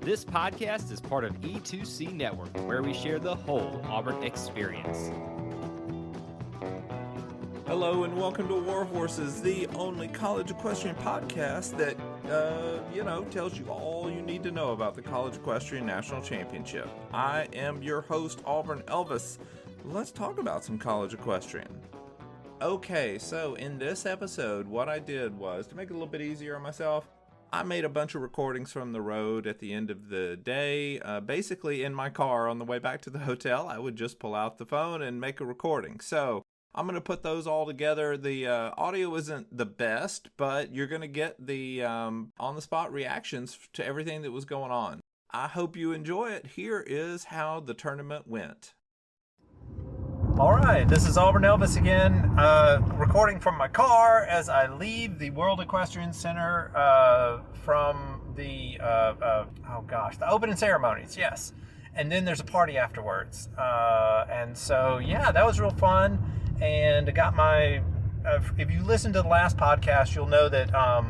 This podcast is part of E2C Network, where we share the whole Auburn experience. Hello and welcome to War Horses, the only college equestrian podcast that, tells you all you need to know about the College Equestrian National Championship. I am your host, Auburn Elvis. Let's talk about some college equestrian. Okay, so in this episode, what I did was, to make it a little bit easier on myself, I made a bunch of recordings from the road at the end of the day. Basically, in my car on the way back to the hotel, I would just pull out the phone and make a recording. So I'm going to put those all together. The audio isn't the best, but you're going to get the on-the-spot reactions to everything that was going on. I hope you enjoy it. Here is how the tournament went. All right, this is Auburn Elvis again, recording from my car as I leave the World Equestrian Center from the opening ceremonies, yes. And then there's a party afterwards. And so, yeah, that was real fun. And I got my, if you listen to the last podcast, you'll know that I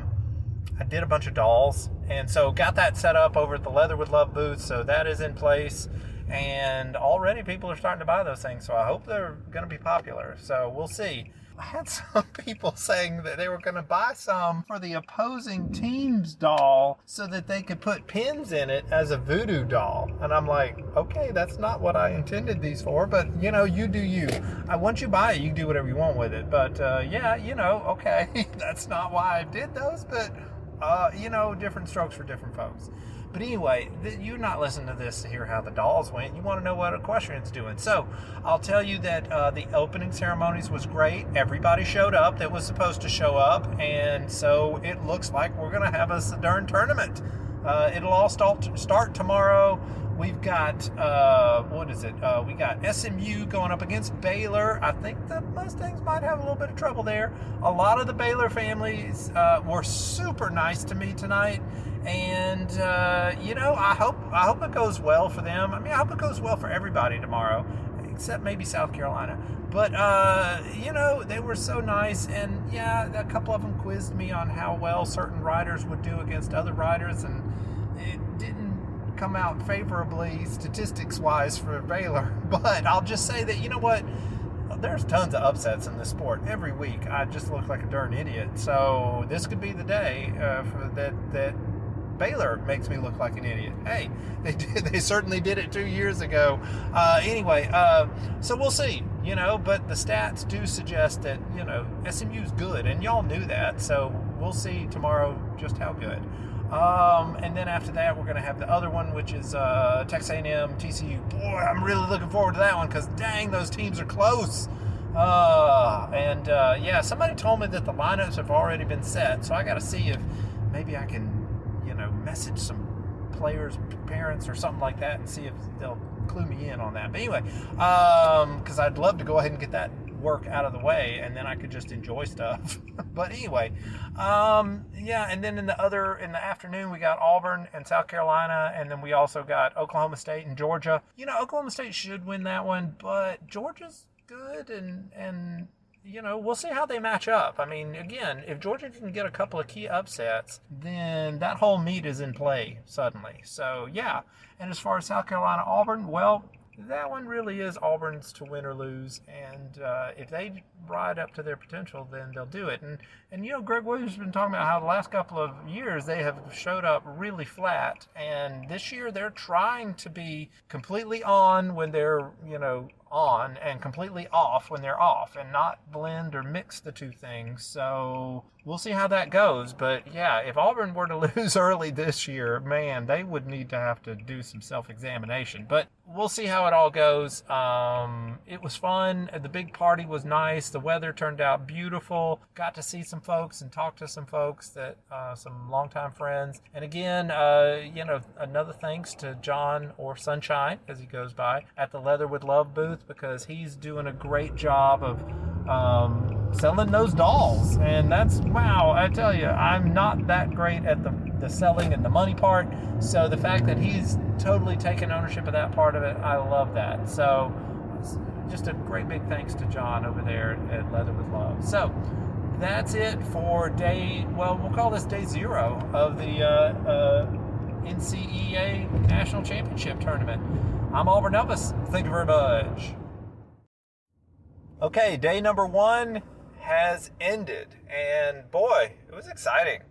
did a bunch of dolls. And so got that set up over at the Leather with Love booth. So that is in place. And already people are starting to buy those things. So I hope they're going to be popular. So we'll see. I had some people saying that they were going to buy some for the opposing team's doll so that they could put pins in it as a voodoo doll. And I'm like, okay, that's not what I intended these for, but you do you. Once you buy it, you can do whatever you want with it. But okay, that's not why I did those, but different strokes for different folks. But anyway, you're not listening to this to hear how the dolls went. You want to know what Equestrian's doing. So I'll tell you that the opening ceremonies was great. Everybody showed up that was supposed to show up. And so it looks like we're going to have a darn tournament. It'll all start tomorrow. We've got, we got SMU going up against Baylor. I think the Mustangs might have a little bit of trouble there. A lot of the Baylor families were super nice to me tonight. And, I hope it goes well for them. I mean, I hope it goes well for everybody tomorrow, except maybe South Carolina. But, they were so nice. And, yeah, a couple of them quizzed me on how well certain riders would do against other riders. And it didn't come out favorably statistics-wise for Baylor. But I'll just say that, you know what? There's tons of upsets in this sport. Every week, I just look like a darn idiot. So this could be the day for that Baylor makes me look like an idiot. Hey, they certainly did it 2 years ago. So we'll see, but the stats do suggest that, SMU's good, and y'all knew that. So we'll see tomorrow just how good. And then after that, we're going to have the other one, which is Texas A&M, TCU. Boy, I'm really looking forward to that one because, dang, those teams are close. Somebody told me that the lineups have already been set, so I got to see if maybe I can message some players' parents or something like that and see if they'll clue me in on that. But anyway, because I'd love to go ahead and get that work out of the way and then I could just enjoy stuff. But anyway, and then in the afternoon we got Auburn and South Carolina, and then we also got Oklahoma State and Georgia. Oklahoma State should win that one, but Georgia's good and we'll see how they match up. I mean, again, if Georgia can get a couple of key upsets, then that whole meet is in play suddenly. So, yeah. And as far as South Carolina, Auburn, well, that one really is Auburn's to win or lose. And if they ride up to their potential, then they'll do it. And Greg Williams has been talking about how the last couple of years they have showed up really flat. And this year they're trying to be completely on when they're, on and completely off when they're off and not blend or mix the two things. So we'll see how that goes. But yeah, if Auburn were to lose early this year, man, they would need to have to do some self-examination. But we'll see how it all goes. It was fun. The big party was nice. The weather turned out beautiful. Got to see some folks and talk to some folks that some longtime friends. And again, another thanks to John, or Sunshine as he goes by, at the Leather with Love booth, because he's doing a great job of selling those dolls. And that's, wow, I tell you, I'm not that great at the selling and the money part. So the fact that he's totally taken ownership of that part of it, I love that. So just a great big thanks to John over there at Leather with Love. So that's it for we'll call this day 0 of the NCEA National Championship Tournament. I'm Auburn Elvis. Thank you very much. Okay, day number 1 has ended, and boy, it was exciting.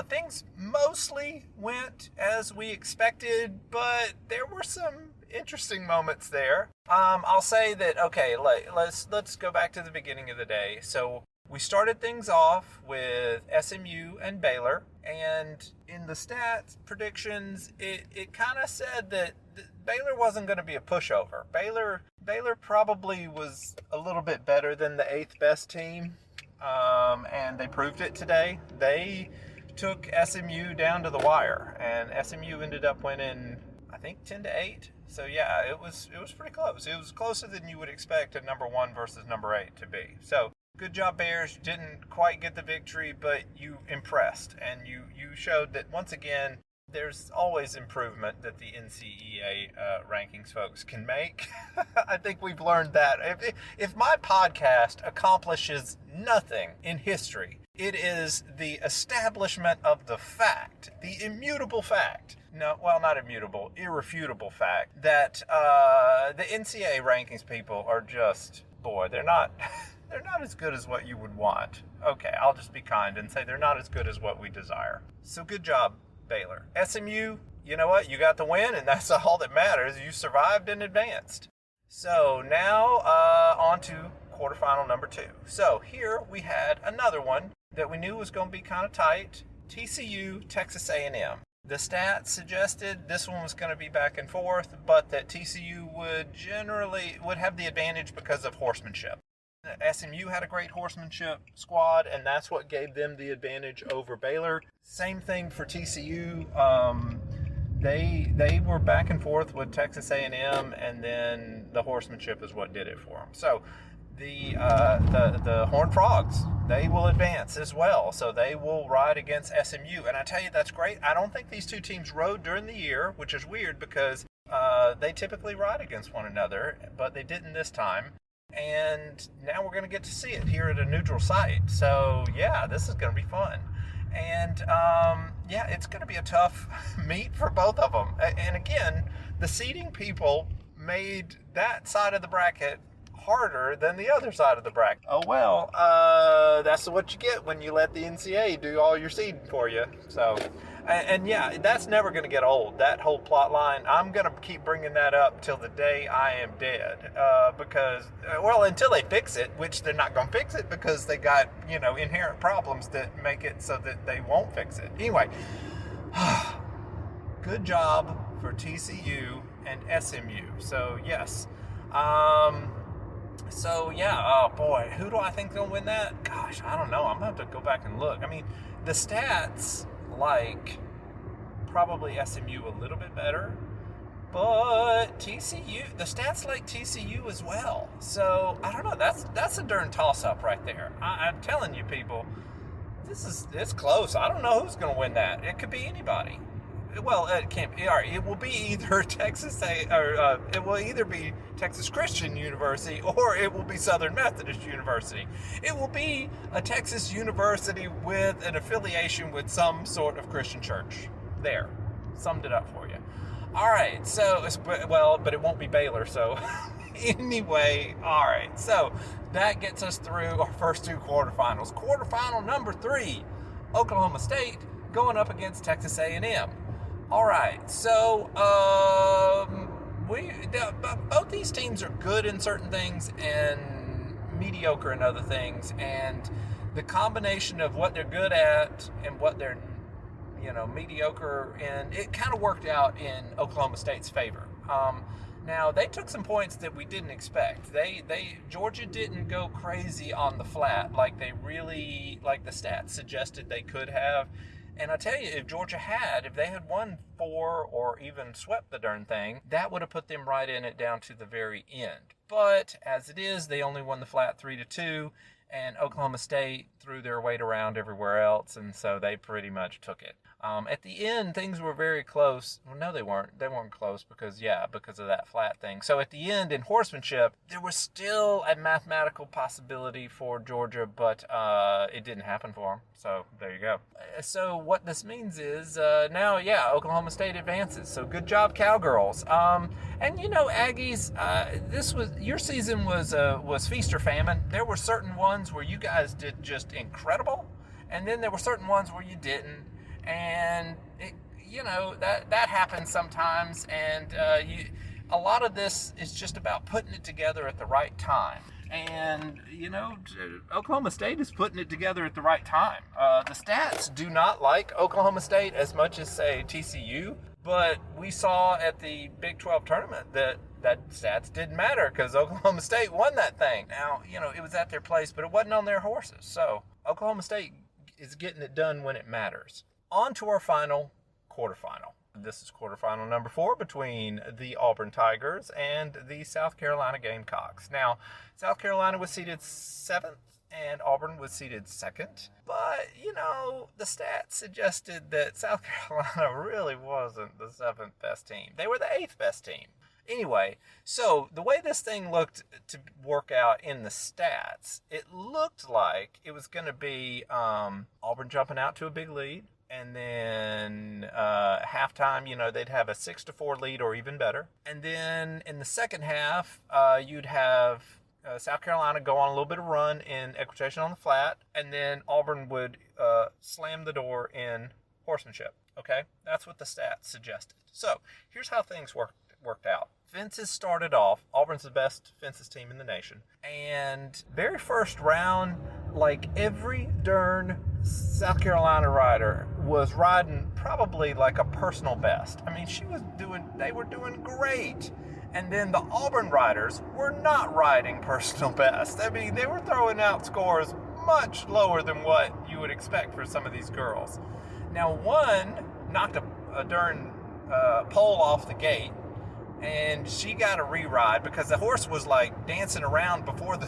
Things mostly went as we expected, but there were some interesting moments there. I'll say that, okay, let's go back to the beginning of the day. So we started things off with SMU and Baylor, and in the stats predictions, it kind of said that Baylor wasn't going to be a pushover. Baylor probably was a little bit better than the 8th best team, and they proved it today. They took SMU down to the wire, and SMU ended up winning, I think, 10-8. So yeah, it was pretty close. It was closer than you would expect a number 1 versus number 8 to be. So good job, Bears. Didn't quite get the victory, but you impressed, and you showed that once again there's always improvement that the NCEA rankings folks can make. I think we've learned that. If my podcast accomplishes nothing in history, it is the establishment of the fact, the immutable fact, no, well, not immutable, irrefutable fact, that the NCAA rankings people are just, boy, they're not as good as what you would want. Okay, I'll just be kind and say they're not as good as what we desire. So good job, Baylor. SMU, you know what? You got the win, and that's all that matters. You survived and advanced. So now on to quarterfinal number 2. So here we had another one that we knew was going to be kind of tight. TCU, Texas A&M. The stats suggested this one was going to be back and forth, but that TCU would have the advantage because of horsemanship. SMU had a great horsemanship squad, and that's what gave them the advantage over Baylor. Same thing for TCU. They were back and forth with Texas A&M, and then the horsemanship is what did it for them. So the Horned Frogs, they will advance as well. So they will ride against SMU, and I tell you, that's great. I don't think these two teams rode during the year, which is weird because they typically ride against one another, but they didn't this time. And now we're going to get to see it here at a neutral site. So yeah, this is going to be fun. And yeah, it's going to be a tough meet for both of them. And again, the seeding people made that side of the bracket harder than the other side of the bracket. Oh well, that's what you get when you let the NCEA do all your seeding for you. So, and yeah, that's never going to get old. That whole plot line, I'm going to keep bringing that up till the day I am dead. Because, well, until they fix it, which they're not going to fix it because they got, inherent problems that make it so that they won't fix it. Anyway, good job for TCU and SMU. So yes. So yeah, oh boy, who do I think will win that? Gosh, I don't know. I'm gonna have to go back and look. I mean, the stats like probably SMU a little bit better, but TCU, the stats like TCU as well. So I don't know. That's a darn toss-up right there. I'm telling you, people, it's close. I don't know who's gonna win that. It could be anybody. Well, it can't be. All right, it will be either it will either be Texas Christian University or it will be Southern Methodist University. It will be a Texas university with an affiliation with some sort of Christian church. There, summed it up for you. All right, so but it won't be Baylor. So anyway, all right. So that gets us through our first 2 quarterfinals. Quarterfinal number 3, Oklahoma State going up against Texas A&M. All right, so both these teams are good in certain things and mediocre in other things, and the combination of what they're good at and what they're mediocre in, it kind of worked out in Oklahoma State's favor. Now they took some points that we didn't expect. Georgia didn't go crazy on the flat like the stats suggested they could have. And I tell you, if they had won 4 or even swept the darn thing, that would have put them right in it down to the very end. But as it is, they only won the flat 3-2, and Oklahoma State threw their weight around everywhere else, and so they pretty much took it. At the end, things were very close. Well, no, they weren't. They weren't close because of that flat thing. So at the end, in horsemanship, there was still a mathematical possibility for Georgia, but it didn't happen for them. So there you go. So what this means is now, Oklahoma State advances. So good job, Cowgirls. And Aggies, your season was feast or famine. There were certain ones where you guys did just incredible, and then there were certain ones where you didn't. And that happens sometimes, and a lot of this is just about putting it together at the right time. And Oklahoma State is putting it together at the right time. The stats do not like Oklahoma State as much as, say, TCU, but we saw at the Big 12 tournament that stats didn't matter because Oklahoma State won that thing. Now, it was at their place, but it wasn't on their horses. So Oklahoma State is getting it done when it matters. On to our final quarterfinal. This is quarterfinal number 4 between the Auburn Tigers and the South Carolina Gamecocks. Now, South Carolina was seeded 7th and Auburn was seeded 2nd. But, the stats suggested that South Carolina really wasn't the 7th best team. They were the 8th best team. Anyway, so the way this thing looked to work out in the stats, it looked like it was going to be Auburn jumping out to a big lead. And then halftime, they'd have a 6-4 lead or even better. And then in the second half, you'd have South Carolina go on a little bit of run in equitation on the flat. And then Auburn would slam the door in horsemanship. Okay? That's what the stats suggested. So here's how things worked out. Fences started off. Auburn's the best fences team in the nation. And very first round, like every darn South Carolina rider was riding probably like a personal best. I mean, they were doing great. And then the Auburn riders were not riding personal best. I mean, they were throwing out scores much lower than what you would expect for some of these girls. Now, one knocked a darn pole off the gate, and she got a re-ride because the horse was like dancing around before the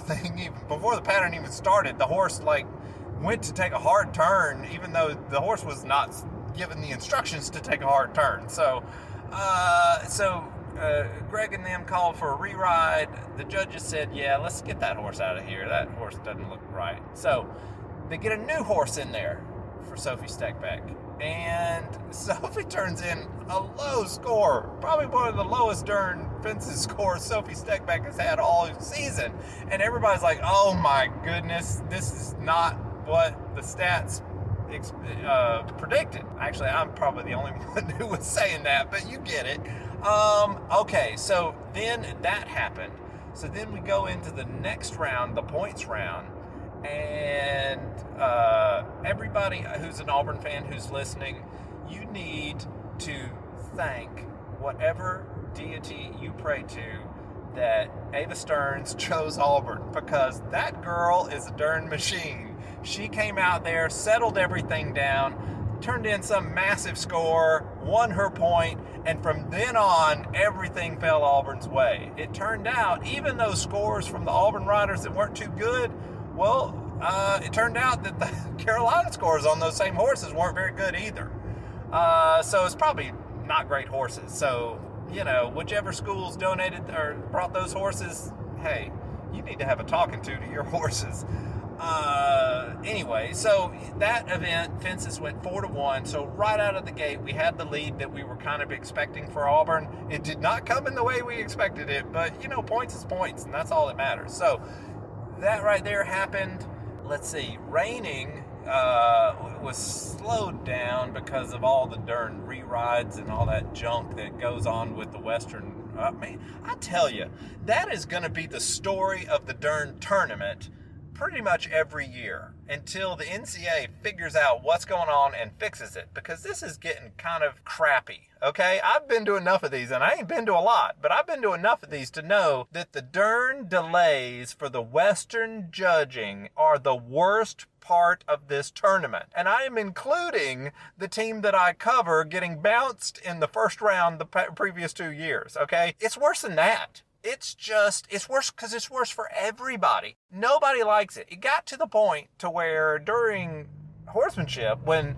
pattern even started. The horse went to take a hard turn, even though the horse was not given the instructions to take a hard turn. So Greg and them called for a re-ride. The judges said, yeah, let's get that horse out of here. That horse doesn't look right. So they get a new horse in there for Sophie Steckbeck. And Sophie turns in a low score, probably one of the lowest darn fences scores Sophie Steckbeck has had all season. And everybody's like, oh my goodness, this is not what the stats predicted. Actually, I'm probably the only one who was saying that, but you get it. Okay, so then that happened. So then we go into the next round, the points round. And everybody who's an Auburn fan who's listening, you need to thank whatever deity you pray to that Ava Stearns chose Auburn, because that girl is a darn machine. She came out there, settled everything down, turned in some massive score, won her point, and from then on, everything fell Auburn's way. It turned out, even those scores from the Auburn riders that weren't too good, well, it turned out that the Carolina scores on those same horses weren't very good either. So it's probably not great horses. So, whichever schools donated or brought those horses, hey, you need to have a talking to your horses. Anyway, so that event, fences went 4-1. So right out of the gate, we had the lead that we were kind of expecting for Auburn. It did not come in the way we expected it, but, points is points, and that's all that matters. So that right there happened. Let's see, reining was slowed down because of all the darn re-rides and all that junk that goes on with the Western. Man, I tell you, that is going to be the story of the darn tournament pretty much every year until the NCEA figures out what's going on and fixes it, because this is getting kind of crappy, okay? I've been to enough of these, and I ain't been to a lot, but I've been to enough of these to know that the darn delays for the Western judging are the worst part of this tournament. And I am including the team that I cover getting bounced in the first round the previous 2 years, okay? It's worse than that. it's worse because it's worse for everybody. Nobody likes it. It got to the point to where during horsemanship, when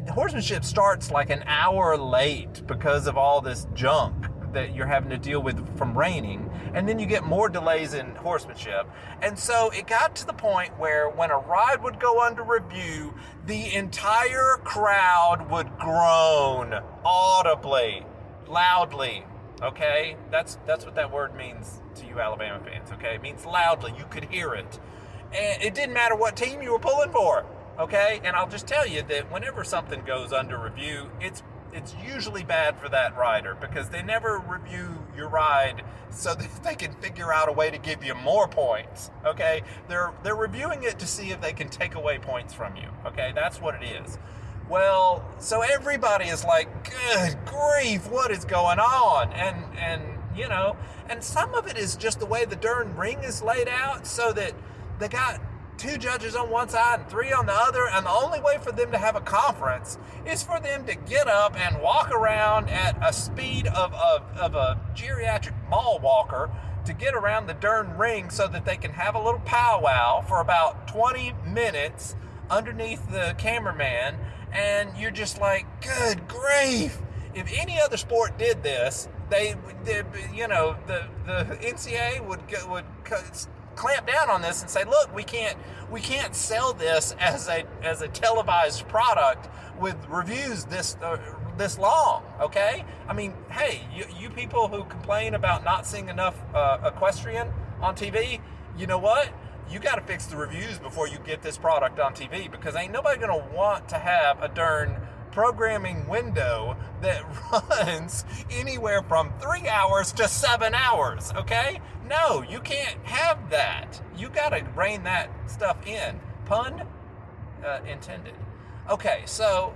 horsemanship starts like an hour late because of all this junk that you're having to deal with from raining, and then you get more delays in horsemanship. And so it got to the point where when a ride would go under review, the entire crowd would groan audibly, loudly. Okay, that's what that word means to you Alabama fans. Okay, it means loudly. You could hear it, and it didn't matter what team you were pulling for. Okay, and I'll just tell you that whenever something goes under review, it's usually bad for that rider, because they never review your ride so that they can figure out a way to give you more points. Okay, they're reviewing it to see if they can take away points from you. Okay, that's what it is. Well, so everybody is like, good grief, what is going on? And you know, and some of it is just the way the darn ring is laid out, so that they got 2 judges on one side and 3 on the other, and the only way for them to have a conference is for them to get up and walk around at a speed of a geriatric mall walker to get around the darn ring, so that they can have a little powwow for about 20 minutes underneath the cameraman. And you're just like, good grief. If any other sport did this, the NCEA would clamp down on this and say, look, we can't sell this as a televised product with reviews this long. Okay, I mean, hey, you people who complain about not seeing enough equestrian on TV, you know what? You got to fix the reviews before you get this product on TV, because ain't nobody going to want to have a darn programming window that runs anywhere from 3 hours to 7 hours, okay? No, you can't have that. You got to rein that stuff in. Pun intended. Okay, so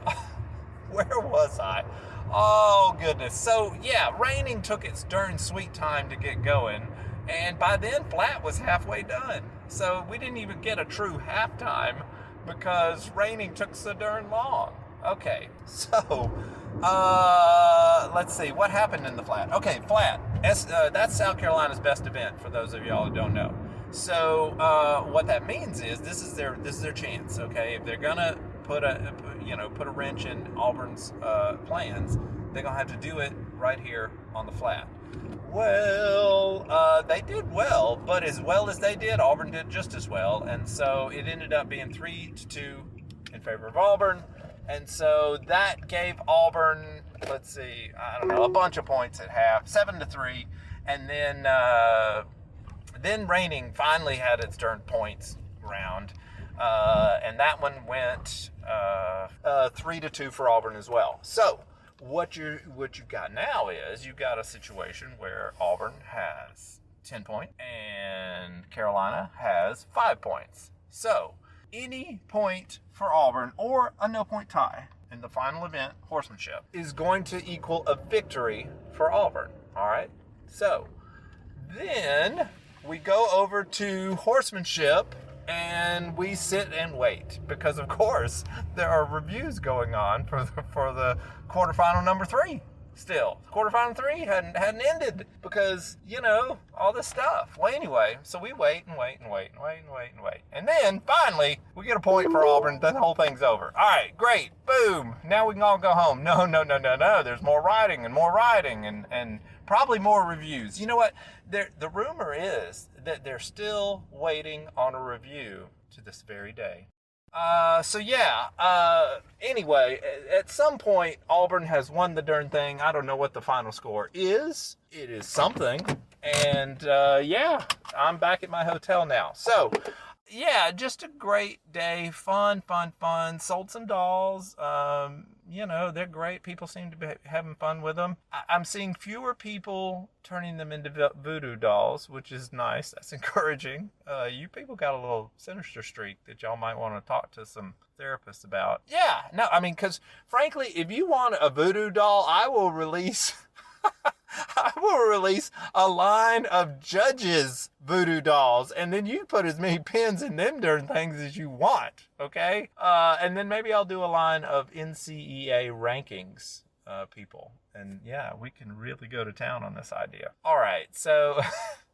where was I? Oh, goodness. So, yeah, raining took its darn sweet time to get going, and by then, flat was halfway done. So we didn't even get a true halftime because raining took so darn long. Okay, so let's see what happened in the flat. Okay, flat. That's South Carolina's best event, for those of y'all who don't know. So what that means is this is their chance. Okay, if they're gonna put a wrench in Auburn's plans, they're gonna have to do it right here on the flat. Well, they did well, but as well as they did, Auburn did just as well, and so it ended up being 3-2 in favor of Auburn, and so that gave Auburn, let's see, I don't know, a bunch of points at half, 7-3, and then raining finally had its darn points round, and that one went 3-2 for Auburn as well. So what you got now is you've got a situation where Auburn has 10 points and Carolina has 5 points. So any point for Auburn or a no-point tie in the final event, horsemanship, is going to equal a victory for Auburn. All right? So then we go over to horsemanship and we sit and wait, because of course there are reviews going on for the quarterfinal number 3 still. Quarterfinal 3 hadn't ended because, all this stuff. Well, anyway, so we wait and wait and wait and wait and wait and wait. And then finally we get a point for Auburn. The whole thing's over. All right, great. Boom. Now we can all go home. No. There's more riding and probably more reviews. You know what? The rumor is that they're still waiting on a review to this very day. Anyway, at some point, Auburn has won the darn thing. I don't know what the final score is. It is something. And, I'm back at my hotel now. So, yeah, just a great day. Fun. Sold some dolls. They're great. People seem to be having fun with them. I'm seeing fewer people turning them into voodoo dolls, which is nice. That's encouraging. You people got a little sinister streak that y'all might want to talk to some therapists about. Yeah, no, I mean, because frankly, if you want a voodoo doll, I will release a line of Judges voodoo dolls, and then you put as many pins in them darn things as you want, okay? And then maybe I'll do a line of NCEA rankings people. And yeah, we can really go to town on this idea. All right, so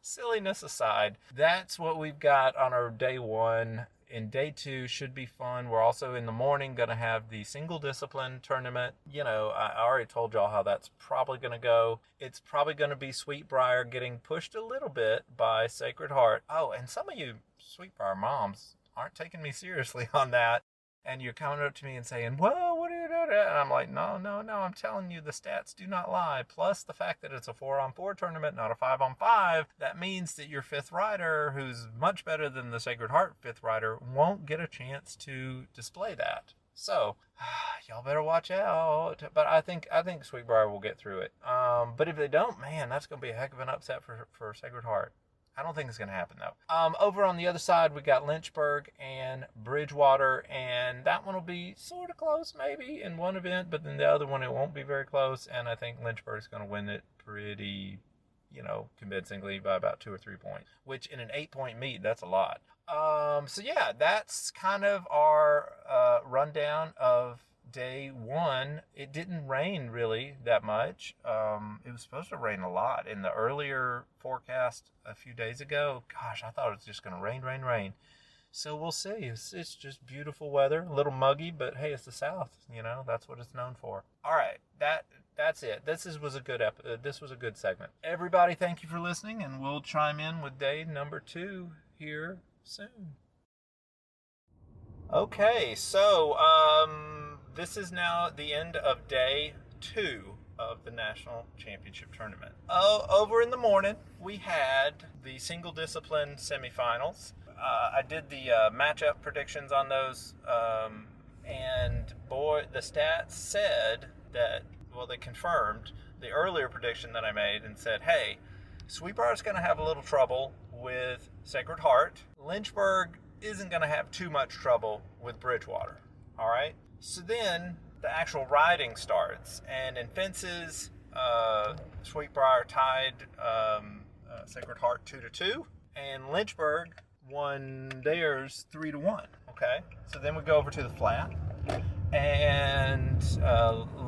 silliness aside, that's what we've got on our day one. In day two should be fun. We're also in the morning going to have the single discipline tournament. You know, I already told y'all how that's probably going to go. It's probably going to be Sweetbriar getting pushed a little bit by Sacred Heart. Oh, and some of you Sweetbriar moms aren't taking me seriously on that. And you're coming up to me and saying, whoa, what are you doing? And I'm like, no, I'm telling you, the stats do not lie. Plus the fact that it's a 4-on-4 tournament, not a 5-on-5, that means that your fifth rider, who's much better than the Sacred Heart fifth rider, won't get a chance to display that. So, y'all better watch out. But I think Sweetbriar will get through it. But if they don't, man, that's going to be a heck of an upset for Sacred Heart. I don't think it's going to happen, though. Over on the other side, we got Lynchburg and Bridgewater, and that one will be sort of close, maybe, in one event, but then the other one, it won't be very close, and I think Lynchburg's going to win it pretty, convincingly by about 2 or 3 points, which in an 8-point meet, that's a lot. So, yeah, that's kind of our rundown of day one. It didn't rain really that much. It was supposed to rain a lot in the earlier forecast a few days ago. Gosh, I thought it was just going to rain. So we'll see. It's just beautiful weather, a little muggy, but hey, it's the South. That's what it's known for. All right, that's it. This was a good segment. Everybody, thank you for listening, and we'll chime in with day number 2 here soon. Okay, so this is now the end of day 2 of the National Championship Tournament. Over in the morning, we had the single discipline semifinals. I did the matchup predictions on those, and boy, the stats said that, they confirmed the earlier prediction that I made and said, hey, Sweetbriar's going to have a little trouble with Sacred Heart. Lynchburg isn't going to have too much trouble with Bridgewater. All right? So then the actual riding starts, and in fences, Sweetbriar tied Sacred Heart 2-2, and Lynchburg won theirs 3-1. Okay, so then we go over to the flat, and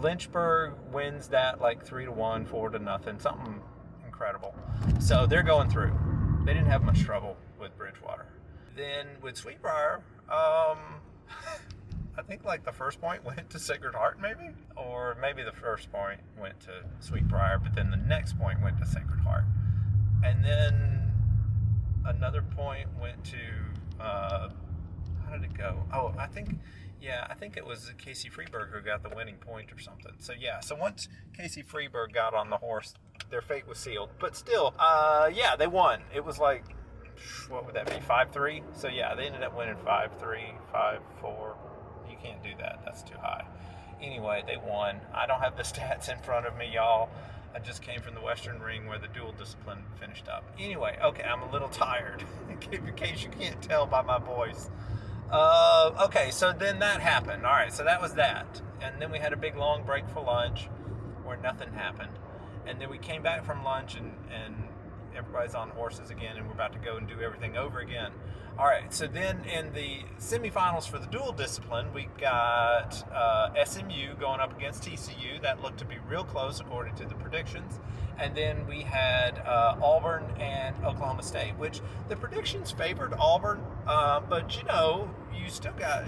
Lynchburg wins that like 3-1, 4-0, something incredible. So they're going through. They didn't have much trouble with Bridgewater. Then with Sweetbriar, I think like the first point went to Sacred Heart maybe? Or maybe the first point went to Sweetbriar, but then the next point went to Sacred Heart. And then another point went to, how did it go? Oh, I think it was Casey Freeberg who got the winning point or something. So so once Casey Freeberg got on the horse, their fate was sealed. But still, they won. It was like, what would that be, 5-3? So they ended up winning 5-3, 5-4. You can't do that. That's too high. Anyway, they won. I don't have the stats in front of me, y'all. I just came from the Western Ring where the dual discipline finished up. Anyway, okay, I'm a little tired, in case you can't tell by my voice. Okay, so then that happened. All right, so that was that. And then we had a big long break for lunch where nothing happened. And then we came back from lunch and everybody's on horses again, and we're about to go and do everything over again. All right, so then in the semifinals for the dual discipline, we got SMU going up against TCU. That looked to be real close according to the predictions. And then we had Auburn and Oklahoma State, which the predictions favored Auburn, but you still got,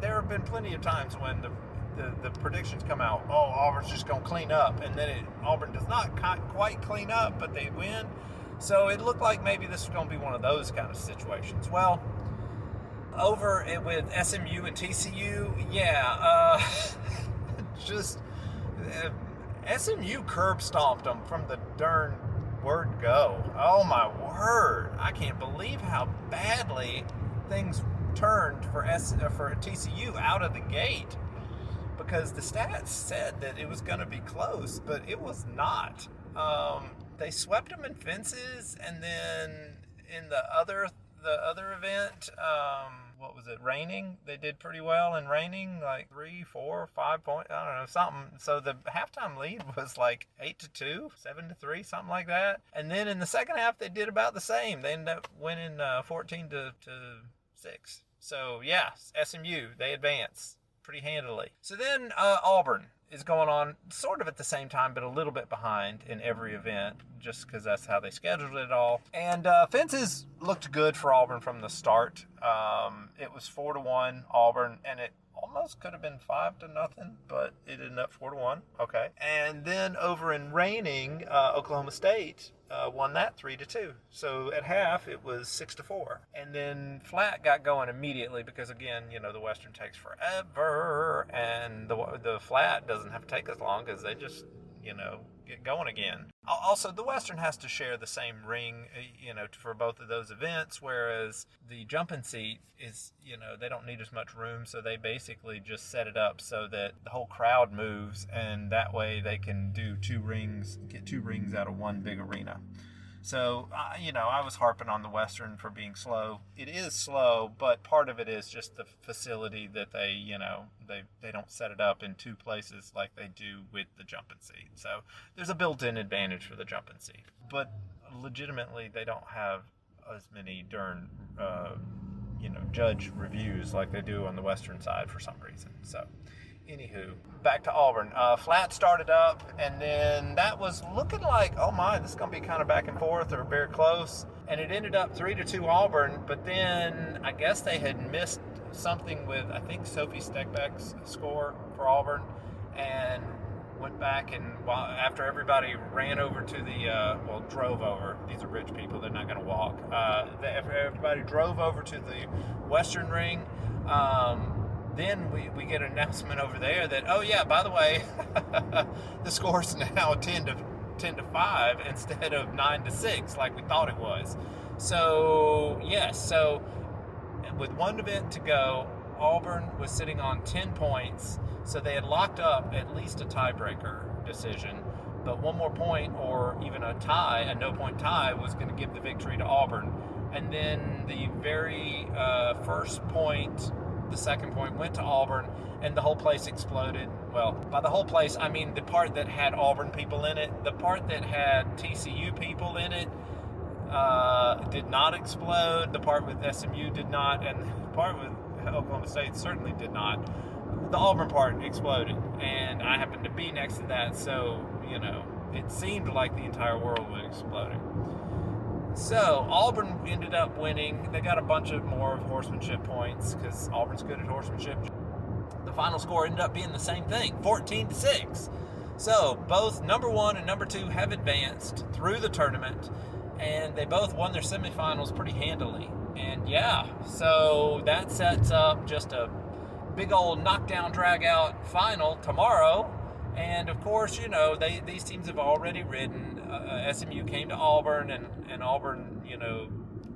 there have been plenty of times when the predictions come out, Auburn's just going to clean up, and then Auburn does not quite clean up, but they win. So it looked like maybe this was going to be one of those kind of situations. Well, over it with SMU and TCU, SMU curb stomped them from the darn word go. Oh my word! I can't believe how badly things turned for TCU out of the gate. Because the stats said that it was going to be close, but it was not. They swept them in fences, and then in the other event, what was it, raining? They did pretty well in raining, like 3, 4, 5 points, I don't know, something. So the halftime lead was like 8-2, 7-3, something like that. And then in the second half, they did about the same. They ended up winning 14-6. So SMU, they advance. pretty handily. So then Auburn is going on sort of at the same time, but a little bit behind in every event, just because that's how they scheduled it all. And fences looked good for Auburn from the start. It was 4-1 Auburn, and it almost could have been 5-0, but it ended up 4-1. Okay. And then over in reining, Oklahoma State won that 3-2. So at half it was 6-4. And then flat got going immediately because, again, the Western takes forever, and the flat doesn't have to take as long because they just get going again. Also, the Western has to share the same ring, for both of those events, whereas the jumping seat is, they don't need as much room, so they basically just set it up so that the whole crowd moves, and that way they can do get two rings out of one big arena. So, I was harping on the Western for being slow. It is slow, but part of it is just the facility that they don't set it up in two places like they do with the jumping seat. So there's a built-in advantage for the jumping seat. But legitimately, they don't have as many darn, judge reviews like they do on the Western side for some reason. So, anywho, back to Auburn. Flat started up, and then that was looking like, oh my, this is going to be kind of back and forth or very close. And it ended up 3-2 Auburn, but then I guess they had missed something with, I think, Sophie Steckbeck's score for Auburn, and went back and after everybody ran over to the, drove over. These are rich people, they're not going to walk. After everybody drove over to the Western ring, then we get an announcement over there that, oh yeah, by the way, the score's now 10-5 instead of 9-6 like we thought it was. So yes, so with one event to go, Auburn was sitting on 10 points, so they had locked up at least a tiebreaker decision. But one more point, or even a no-point tie, was going to give the victory to Auburn. And then the very first point, the second point, went to Auburn, and the whole place exploded. Well, by the whole place, I mean the part that had Auburn people in it. The part that had TCU people in it did not explode. The part with SMU did not, and the part with Oklahoma State certainly did not. The Auburn part exploded, and I happened to be next to that, so, it seemed like the entire world was exploding. So, Auburn ended up winning. They got a bunch of more horsemanship points, because Auburn's good at horsemanship. The final score ended up being the same thing, 14-6. So, both number 1 and number 2 have advanced through the tournament, and they both won their semifinals pretty handily. And yeah, so that sets up just a big old knockdown, drag-out final tomorrow. And of course, these teams have already ridden. SMU came to Auburn, and Auburn,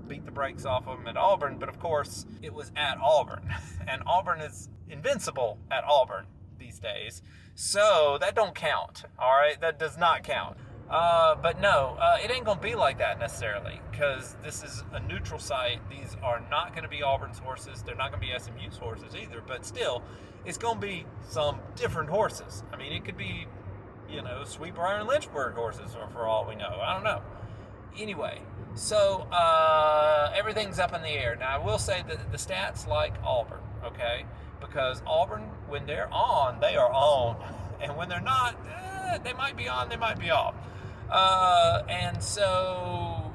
beat the brakes off of them at Auburn. But of course, it was at Auburn, and Auburn is invincible at Auburn these days. So that don't count. All right, that does not count. But no, it ain't going to be like that necessarily, because this is a neutral site. These are not going to be Auburn's horses. They're not going to be SMU's horses either, but still, it's going to be some different horses. I mean, it could be, Sweetbriar and Lynchburg horses, or for all we know. I don't know. Anyway, so everything's up in the air. Now, I will say that the stats like Auburn, okay? Because Auburn, when they're on, they are on. And when they're not, they might be on, they might be off. And so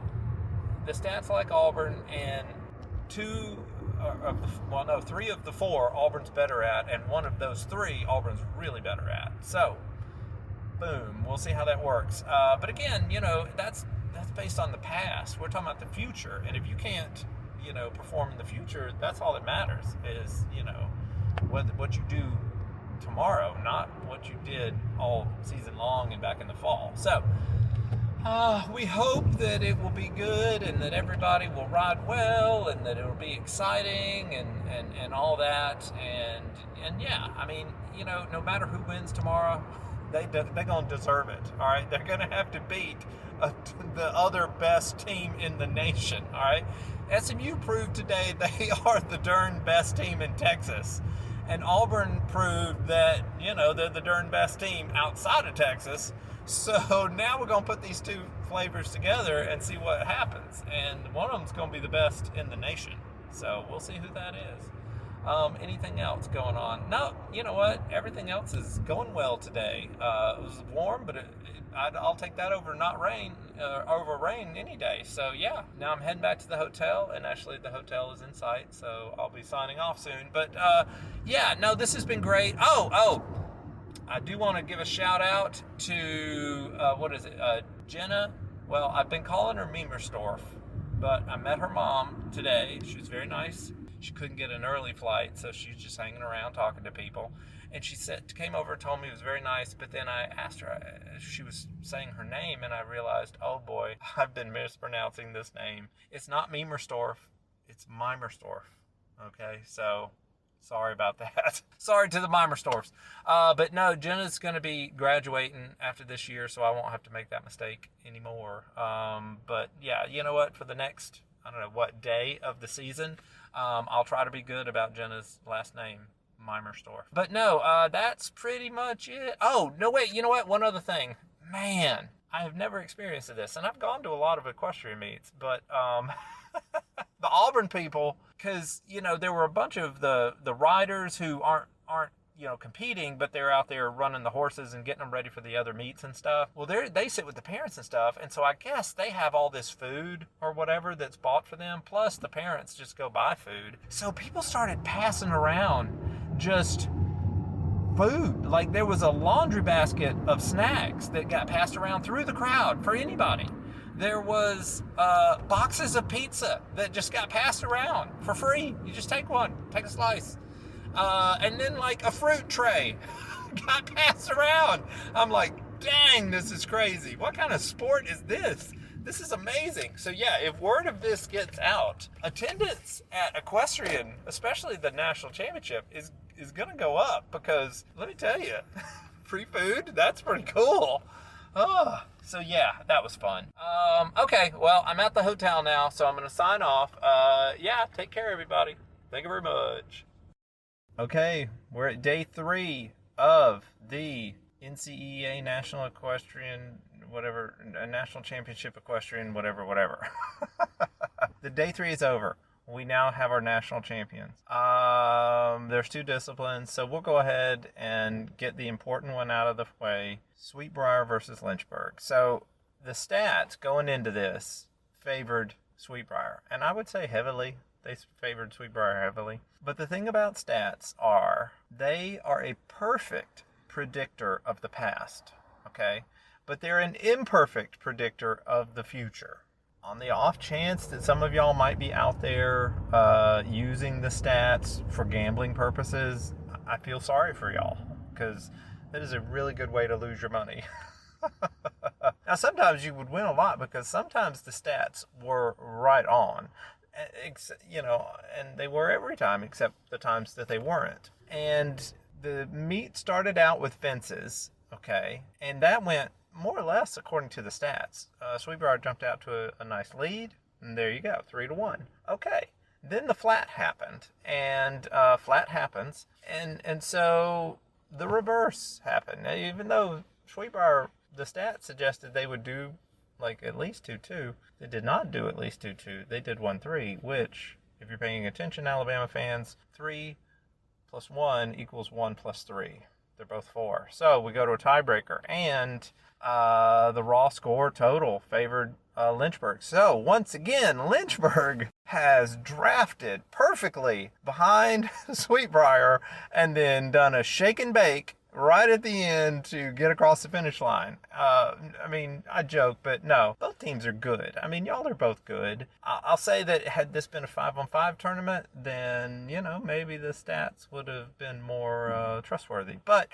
the stats like Auburn, and 3 of the 4 Auburn's better at, and one of those 3 Auburn's really better at. So, boom, we'll see how that works. But again, that's based on the past. We're talking about the future, and if you can't, perform in the future, that's all that matters is, what you do tomorrow, not what you did all season long and back in the fall. So we hope that it will be good, and that everybody will ride well, and that it will be exciting, and all that, and yeah, I mean, no matter who wins tomorrow, they're gonna deserve it. All right, they're gonna have to beat the other best team in the nation. All right, SMU proved today they are the darn best team in Texas. And Auburn proved that, they're the darn best team outside of Texas. So now we're going to put these two flavors together and see what happens. And one of them's going to be the best in the nation. So we'll see who that is. Anything else going on? No, you know what? Everything else is going well today. It was warm, but I'll take that over over rain any day. So yeah, now I'm heading back to the hotel, and actually the hotel is in sight, so I'll be signing off soon. But yeah, no, this has been great. Oh, I do want to give a shout out to Jenna. Well, I've been calling her Memersdorf, but I met her mom today. She was very nice. She couldn't get an early flight, so she was just hanging around talking to people. And she came over and told me it was very nice, but then I asked her, she was saying her name, and I realized, oh boy, I've been mispronouncing this name. It's not Memersdorf, it's Mimersdorf. Okay, so sorry about that. Sorry to the Mimersdorfs. But no, Jenna's going to be graduating after this year, so I won't have to make that mistake anymore. But yeah, you know what, for the next, I don't know what day of the season, I'll try to be good about Jenna's last name, Mimersdorf. But no, that's pretty much it. Oh, no, wait, you know what? One other thing. Man, I have never experienced this, and I've gone to a lot of equestrian meets, but the Auburn people, because, you know, there were a bunch of the riders who aren't competing, but they're out there running the horses and getting them ready for the other meets and stuff. Well, they sit with the parents and stuff, and so I guess they have all this food or whatever that's bought for them, plus the parents just go buy food. So people started passing around just food. Like, there was a laundry basket of snacks that got passed around through the crowd for anybody. There was boxes of pizza that just got passed around for free. You just take a slice. And then like a fruit tray got passed around. I'm like, dang, this is crazy. What kind of sport is this? This is amazing. So yeah, if word of this gets out, attendance at Equestrian, especially the national championship, is going to go up, because let me tell you, free food, that's pretty cool. Oh, so yeah, that was fun. Okay, well, I'm at the hotel now, so I'm going to sign off. Yeah, take care, everybody. Thank you very much. Okay, we're at day 3 of the NCEA National Equestrian, National Championship Equestrian, whatever. The day 3 is over. We now have our national champions. There's 2 disciplines, so we'll go ahead and get the important one out of the way. Sweetbriar versus Lynchburg. So the stats going into this favored Sweetbriar, and I would say heavily. They favored Sweetbriar heavily. But the thing about stats are, they are a perfect predictor of the past, okay? But they're an imperfect predictor of the future. On the off chance that some of y'all might be out there using the stats for gambling purposes, I feel sorry for y'all, because that is a really good way to lose your money. Now, sometimes you would win a lot, because sometimes the stats were right on. And they were every time except the times that they weren't. And the meet started out with fences, okay, and that went more or less according to the stats. Sweetbriar jumped out to a nice lead, and there you go, 3-1. Okay, then the flat happened, and flat happens, and so the reverse happened. Now, even though Sweetbriar, the stats suggested they would do like at least 2-2. They did not do at least 2-2. They did 1-3, which, if you're paying attention, Alabama fans, 3 + 1 = 1 + 3. They're both 4. So we go to a tiebreaker, and the raw score total favored Lynchburg. So once again, Lynchburg has drafted perfectly behind Sweetbriar and then done a shake and bake right at the end to get across the finish line. I mean, I joke, but no, both teams are good. I mean, y'all are both good. I'll say that had this been a 5-on-5 tournament, then, maybe the stats would have been more trustworthy. But,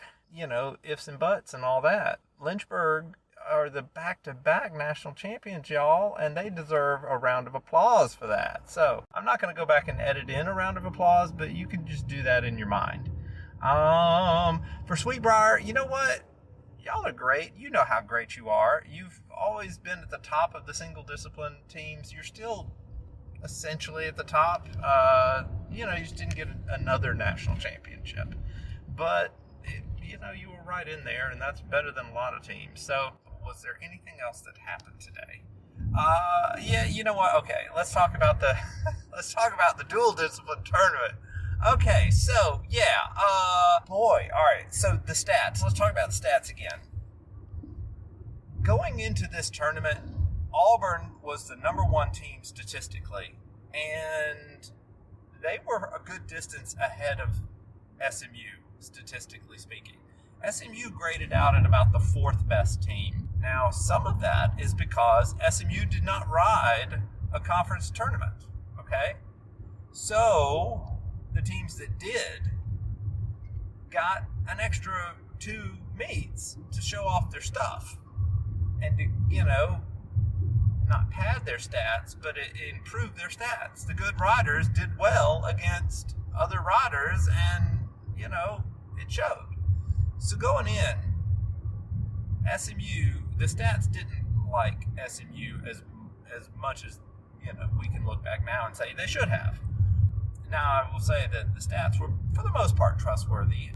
ifs and buts and all that. Lynchburg are the back-to-back national champions, y'all, and they deserve a round of applause for that. So I'm not going to go back and edit in a round of applause, but you can just do that in your mind. For Sweetbriar, you know what? Y'all are great. You know how great you are. You've always been at the top of the single discipline teams. You're still essentially at the top. You just didn't get another national championship. But, you were right in there, and that's better than a lot of teams. So, was there anything else that happened today? Yeah, you know what? Okay, let's talk about the dual discipline tournament. Okay, so, yeah, boy, alright, so the stats. Let's talk about the stats again. Going into this tournament, Auburn was the number one team statistically, and they were a good distance ahead of SMU, statistically speaking. SMU graded out at about the fourth best team. Now, some of that is because SMU did not ride a conference tournament, okay? So, the teams that did got an extra 2 meets to show off their stuff and to, not pad their stats, but it improved their stats. The good riders did well against other riders, and, it showed. So going in, SMU, the stats didn't like SMU as much as, we can look back now and say they should have. Now, I will say that the stats were, for the most part, trustworthy.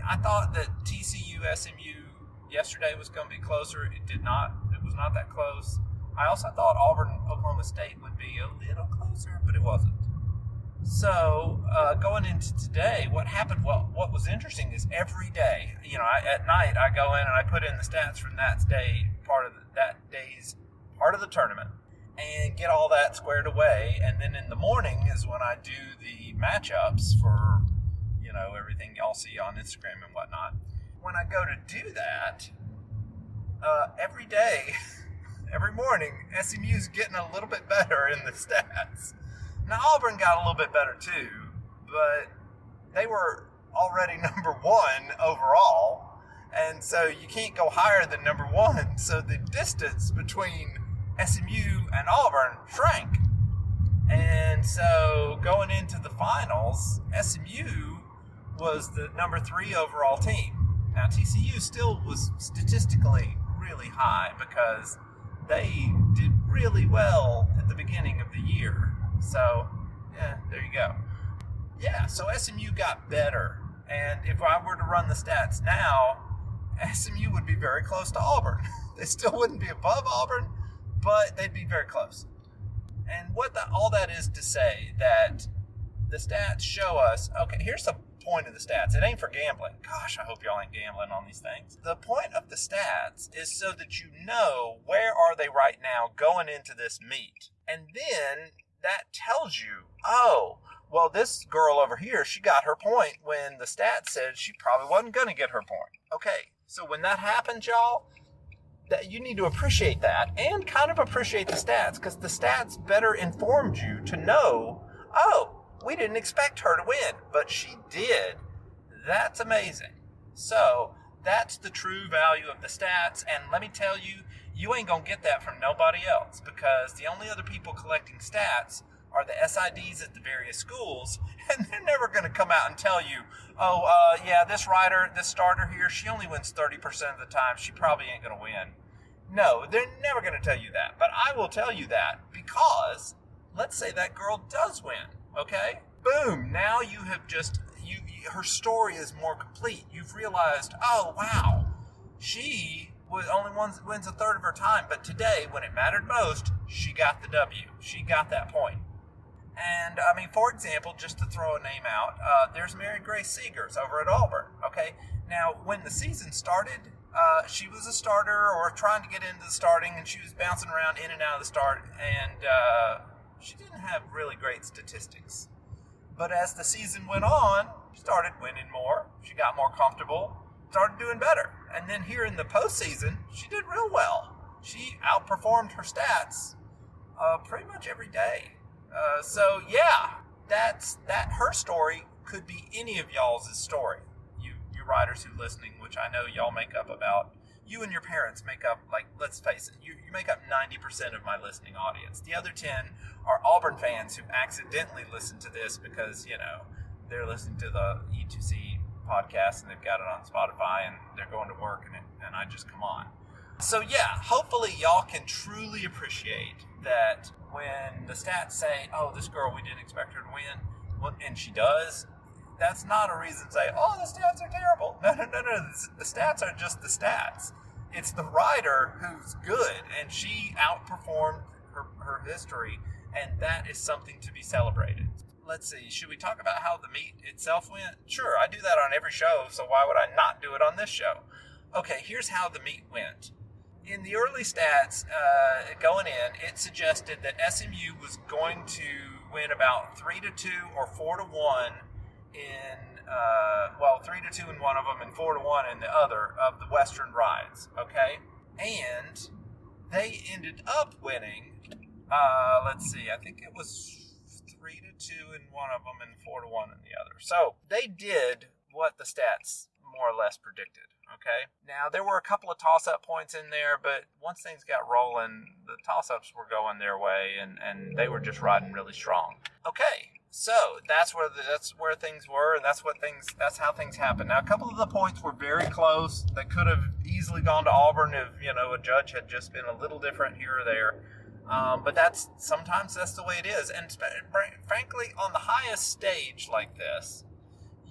I thought that TCU SMU yesterday was going to be closer. It did not. It was not that close. I also thought Auburn Oklahoma State would be a little closer, but it wasn't. So, going into today, what happened, what was interesting is every day, at night I go in and I put in the stats from that day's part of the tournament and get all that squared away. And then in the morning is when I do the matchups for, everything y'all see on Instagram and whatnot. When I go to do that, every day, every morning, SMU's getting a little bit better in the stats. Now, Auburn got a little bit better too, but they were already number one overall, and so you can't go higher than number one. So the distance between SMU and Auburn shrank. And so going into the finals, SMU was the number 3 overall team. Now, TCU still was statistically really high because they did really well at the beginning of the year. So, there you go. Yeah, so SMU got better. And if I were to run the stats now, SMU would be very close to Auburn. They still wouldn't be above Auburn, but they'd be very close. And all that is to say that the stats show us, okay, here's the point of the stats. It ain't for gambling. Gosh, I hope y'all ain't gambling on these things. The point of the stats is so that you know where are they right now going into this meet. And then that tells you, this girl over here, she got her point when the stats said she probably wasn't going to get her point. Okay, so when that happens, y'all, that you need to appreciate that and kind of appreciate the stats, because the stats better informed you to know, we didn't expect her to win, but she did. That's amazing. So that's the true value of the stats, and let me tell you, you ain't going to get that from nobody else, because the only other people collecting stats are the SIDs at the various schools, and they're never going to come out and tell you, this starter here, she only wins 30% of the time. She probably ain't going to win. No, they're never going to tell you that. But I will tell you that because let's say that girl does win, okay? Boom, now you have her story is more complete. You've realized, she only wins a third of her time, but today, when it mattered most, she got the W. She got that point. And, for example, just to throw a name out, there's Mary Grace Seegers over at Auburn, okay? Now, when the season started, she was a starter or trying to get into the starting, and she was bouncing around in and out of the start, and she didn't have really great statistics. But as the season went on, she started winning more, she got more comfortable, started doing better. And then here in the postseason, she did real well. She outperformed her stats pretty much every day. That's her story could be any of y'all's story. You riders who listening, which I know y'all make up about, you and your parents make up, let's face it, you make up 90% of my listening audience. The other 10 are Auburn fans who accidentally listen to this because, they're listening to the E2C podcast and they've got it on Spotify and they're going to work and I just come on. So hopefully y'all can truly appreciate that when the stats say, this girl, we didn't expect her to win, and she does, that's not a reason to say, the stats are terrible. No. The stats are just the stats. It's the rider who's good, and she outperformed her history, and that is something to be celebrated. let's see, should we talk about how the meet itself went? Sure, I do that on every show, so why would I not do it on this show? Okay, here's how the meet went. In the early stats going in, it suggested that SMU was going to win about 3-2 or 4-1 in 3-2 in one of them and 4-1 in the other of the Western rides. Okay, and they ended up winning. Let's see, I think it was 3-2 in one of them and 4-1 in the other. So they did what the stats more or less predicted. Okay. Now, there were a couple of toss-up points in there, but once things got rolling, the toss-ups were going their way, and they were just riding really strong. Okay, so that's where things were, and that's how things happened. Now, a couple of the points were very close. They could have easily gone to Auburn if a judge had just been a little different here or there. But sometimes that's the way it is, and frankly, on the highest stage like this,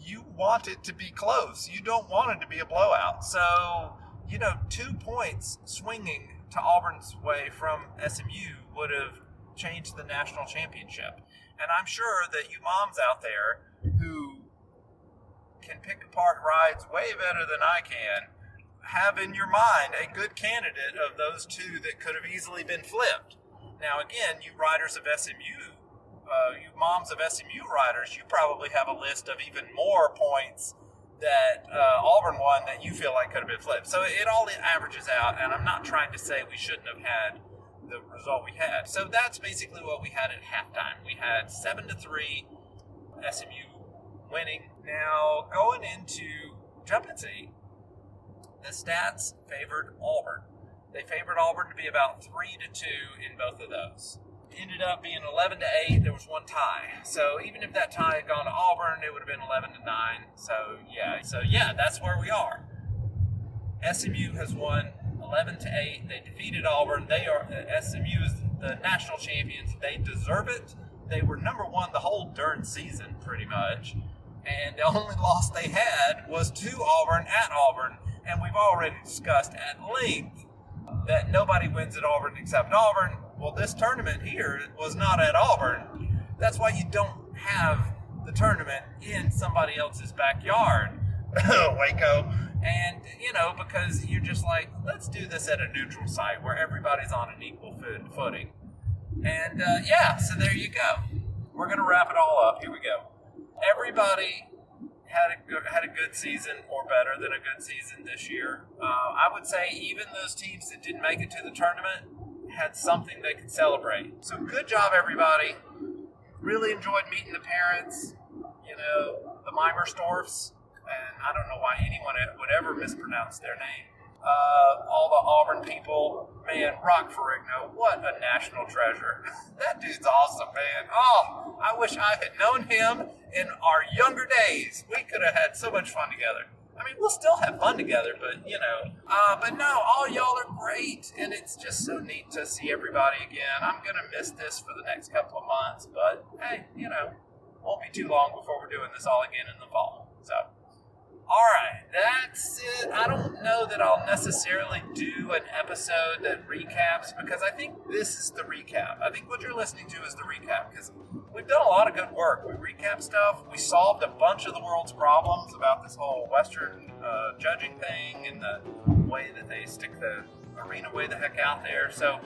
you want it to be close. You don't want it to be a blowout. So, 2 points swinging to Auburn's way from SMU would have changed the national championship. And I'm sure that you moms out there who can pick apart rides way better than I can have in your mind a good candidate of those two that could have easily been flipped. Now, again, you riders of SMU, you moms of SMU riders, you probably have a list of even more points that Auburn won that you feel like could have been flipped. So it all averages out, and I'm not trying to say we shouldn't have had the result we had. So that's basically what we had at halftime. We had 7-3 SMU winning. Now, going into jumpancy, the stats favored Auburn. They favored Auburn to be about 3-2 in both of those. Ended up being 11-8. There was one tie. So even if that tie had gone to Auburn, it would have been 11-9. So yeah, that's where we are. SMU has won 11-8. They defeated Auburn. SMU is the national champions. They deserve it. They were number one the whole darn season, pretty much. And the only loss they had was to Auburn at Auburn. And we've already discussed at length that nobody wins at Auburn except Auburn. Well, this tournament here was not at Auburn. That's why you don't have the tournament in somebody else's backyard, Waco. And, because you're just like, let's do this at a neutral site where everybody's on an equal footing. And, so there you go. We're going to wrap it all up. Here we go. Everybody had a good season or better than a good season this year. I would say even those teams that didn't make it to the tournament had something they could celebrate. So good job, everybody. Really enjoyed meeting the parents, the Mimerstorffs, and I don't know why anyone would ever mispronounce their name. All the Auburn people, man, Rock Ferrigno, what a national treasure. That dude's awesome, man. Oh, I wish I had known him in our younger days. We could have had so much fun together. I mean, we'll still have fun together, but but no, all y'all are great, and it's just so neat to see everybody again. I'm going to miss this for the next couple of months, but hey, won't be too long before we're doing this all again in the fall. So, all right, that's it. I don't know that I'll necessarily do an episode that recaps, because I think this is the recap. I think what you're listening to is the recap, because we've done a lot of good work. We recap stuff. We solved a bunch of the world's problems about this whole Western judging thing and the way that they stick the arena way the heck out there. So,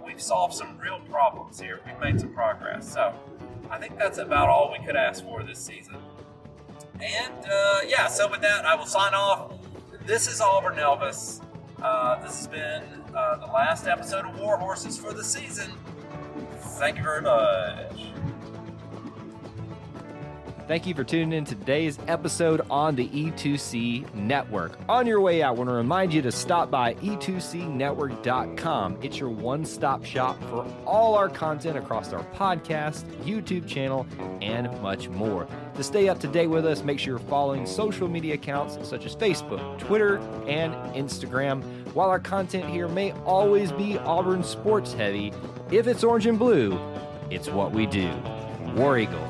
we've solved some real problems here. We've made some progress. So, I think that's about all we could ask for this season. And, so with that, I will sign off. This is Auburn Elvis. This has been the last episode of War Horses for the season. Thank you very much. Thank you for tuning in to today's episode on the E2C Network. On your way out, I want to remind you to stop by e2cnetwork.com. It's your one-stop shop for all our content across our podcast, YouTube channel, and much more. To stay up to date with us, make sure you're following social media accounts such as Facebook, Twitter, and Instagram. While our content here may always be Auburn sports heavy, if it's orange and blue, it's what we do. War Eagle.